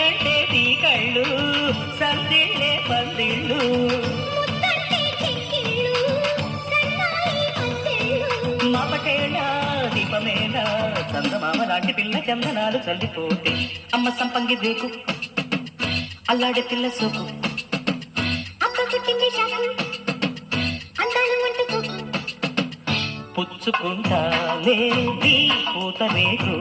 సయ్యంటే నీ కళ్ళు సందిళ్ళే పందిళ్ళు మాపటేనా దీపమేనా చందమామ లాంటి పిల్ల చందనాలు చల్లిపోతే అమ్మ సంపంగి దేకు అల్లాడే పిల్ల సోకు పుచ్చుకుంటాలే నీ పూత రేకు